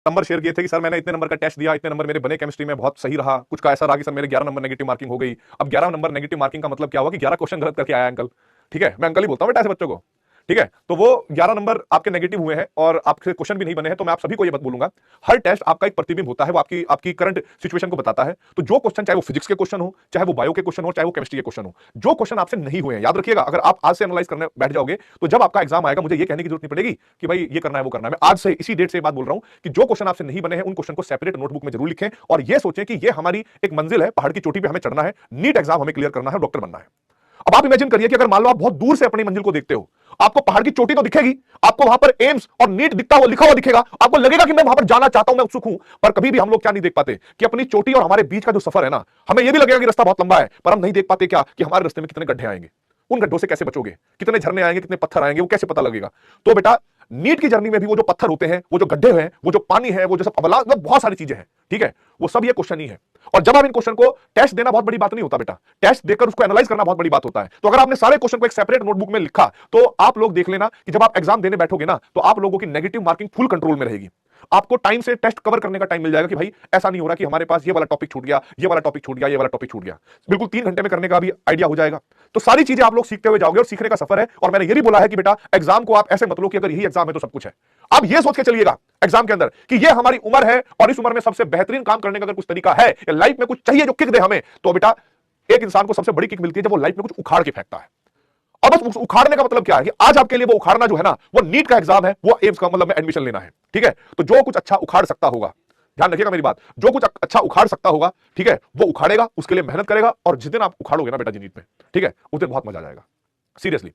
Number share किए थे कि सर मैंने इतने नंबर का टेस्ट दिया, इतने नंबर मेरे बने केमिस्ट्री में, बहुत सही रहा। कुछ का ऐसा रहा कि सर मेरे 11 नंबर नेगेटिव मार्किंग हो गई। अब 11 नंबर नेगेटिव मार्किंग का मतलब क्या हुआ कि 11 क्वेश्चन गलत करके आया अंकल। ठीक है, मैं अंकल ही बोलता हूँ बेटा ऐसे बच्चों को। ठीक है, तो वो 11 नंबर आपके नेगेटिव हुए हैं और आपके क्वेश्चन भी नहीं बने हैं, तो मैं आप सभी को ये बात बोलूंगा, हर टेस्ट आपका एक प्रतिबिंब होता है, वो आपकी आपकी करंट सिचुएशन को बताता है। तो जो क्वेश्चन, चाहे वो फिजिक्स के क्वेश्चन हो, चाहे वो बायो के क्वेश्चन हो, चाहे वो केमिस्ट्री के क्वेश्चन हो, जो क्वेश्चन आपसे नहीं हुए हैं, याद रखिएगा, अगर आप आज से एनालाइज करने बैठ जाओगे तो जब आपका एग्जाम आएगा मुझे ये कहने की जरूरत नहीं पड़ेगी कि भाई ये करना है वो करना है। मैं आज से इसी डेट से बात बोल रहा हूं कि जो क्वेश्चन आपसे नहीं बने हैं उन क्वेश्चन को सेपरेट नोटबुक में जरूर लिखें और ये सोचें कि ये हमारी एक मंजिल है, पहाड़ की चोटी पे हमें चढ़ना है, नीट एग्जाम हमें क्लियर करना है, डॉक्टर बनना है। अब आप इमेजिन करिए कि अगर मान लो आप बहुत दूर से अपनी मंजिल को देखते हो, आपको पहाड़ की चोटी तो दिखेगी, आपको वहां पर एम्स और नीट दिखता हुआ लिखा हुआ दिखेगा, आपको लगेगा कि मैं वहां पर जाना चाहता हूं, मैं उत्सुक हूं। पर कभी भी हम लोग क्या नहीं देख पाते कि अपनी चोटी और हमारे बीच का जो सफर है ना, हमें यह भी लगेगा कि रास्ता बहुत लंबा है, पर हम नहीं देख पाते क्या कि हमारे रास्ते में कितने गड्ढे आएंगे, उन गड्ढों से कैसे बचोगे, कितने झरने आएंगे, कितने पत्थर आएंगे, वो कैसे पता लगेगा। तो बेटा नीट की जर्नी में भी वो जो पत्थर होते हैं, वो जो गड्ढे हैं, वो जो पानी है, वो जो सब अबला, बहुत सारी चीजें हैं। ठीक है, वो सब ये क्वेश्चन ही है। और जब आप इन क्वेश्चन को टेस्ट देना बहुत बड़ी बात नहीं होता बेटा, टेस्ट देकर उसको एनालाइज करना बहुत बड़ी बात होता है। तो अगर आपने सारे क्वेश्चन को एक सेपरेट नोटबुक में लिखा तो आप लोग देख लेना कि जब आप एग्जाम देने बैठोगे ना तो आप लोगों की नेगेटिव मार्किंग फुल कंट्रोल में रहेगी। आपको टाइम से टेस्ट कवर करने का टाइम मिल जाएगा कि भाई ऐसा नहीं हो रहा कि हमारे पास ये वाला टॉपिक छूट गया, ये वाला टॉपिक छूट गया, ये वाला टॉपिक छूट गया। बिल्कुल 3 घंटे में करने का भी आइडिया हो जाएगा। तो सारी चीजें आप लोग सीखते हुए जाओगे और सीखने का सफर है। और मैंने ये भी बोला है कि बेटा एग्जाम को आप ऐसे मत लो कि अगर यही एग्जाम है तो सब कुछ है। आप ये सोच के चलिएगा एग्जाम के अंदर कि ये हमारी उम्र है और इस उम्र में सबसे बेहतरीन काम करने का अगर कुछ तरीका है या लाइफ में कुछ चाहिए जो किक दे हमें, तो बेटा एक इंसान को सबसे बड़ी किक मिलती है जब वो लाइफ में कुछ उखाड़ के फेंकता है। अब बस उखाड़ने का मतलब क्या है कि आज आपके लिए वो उखाड़ना जो है ना, वो नीट का एग्जाम है, वो एम्स का मतलब में एडमिशन लेना है। ठीक है, तो जो कुछ अच्छा उखाड़ सकता होगा, ध्यान रखिएगा मेरी बात, जो कुछ अच्छा उखाड़ सकता होगा, ठीक है, वो उखाड़ेगा, उसके लिए मेहनत करेगा। और जिस दिन आप उखाड़ोगे ना बेटा जी नीट में, ठीक है, उस दिन बहुत मजा आ जाएगा, सीरियसली।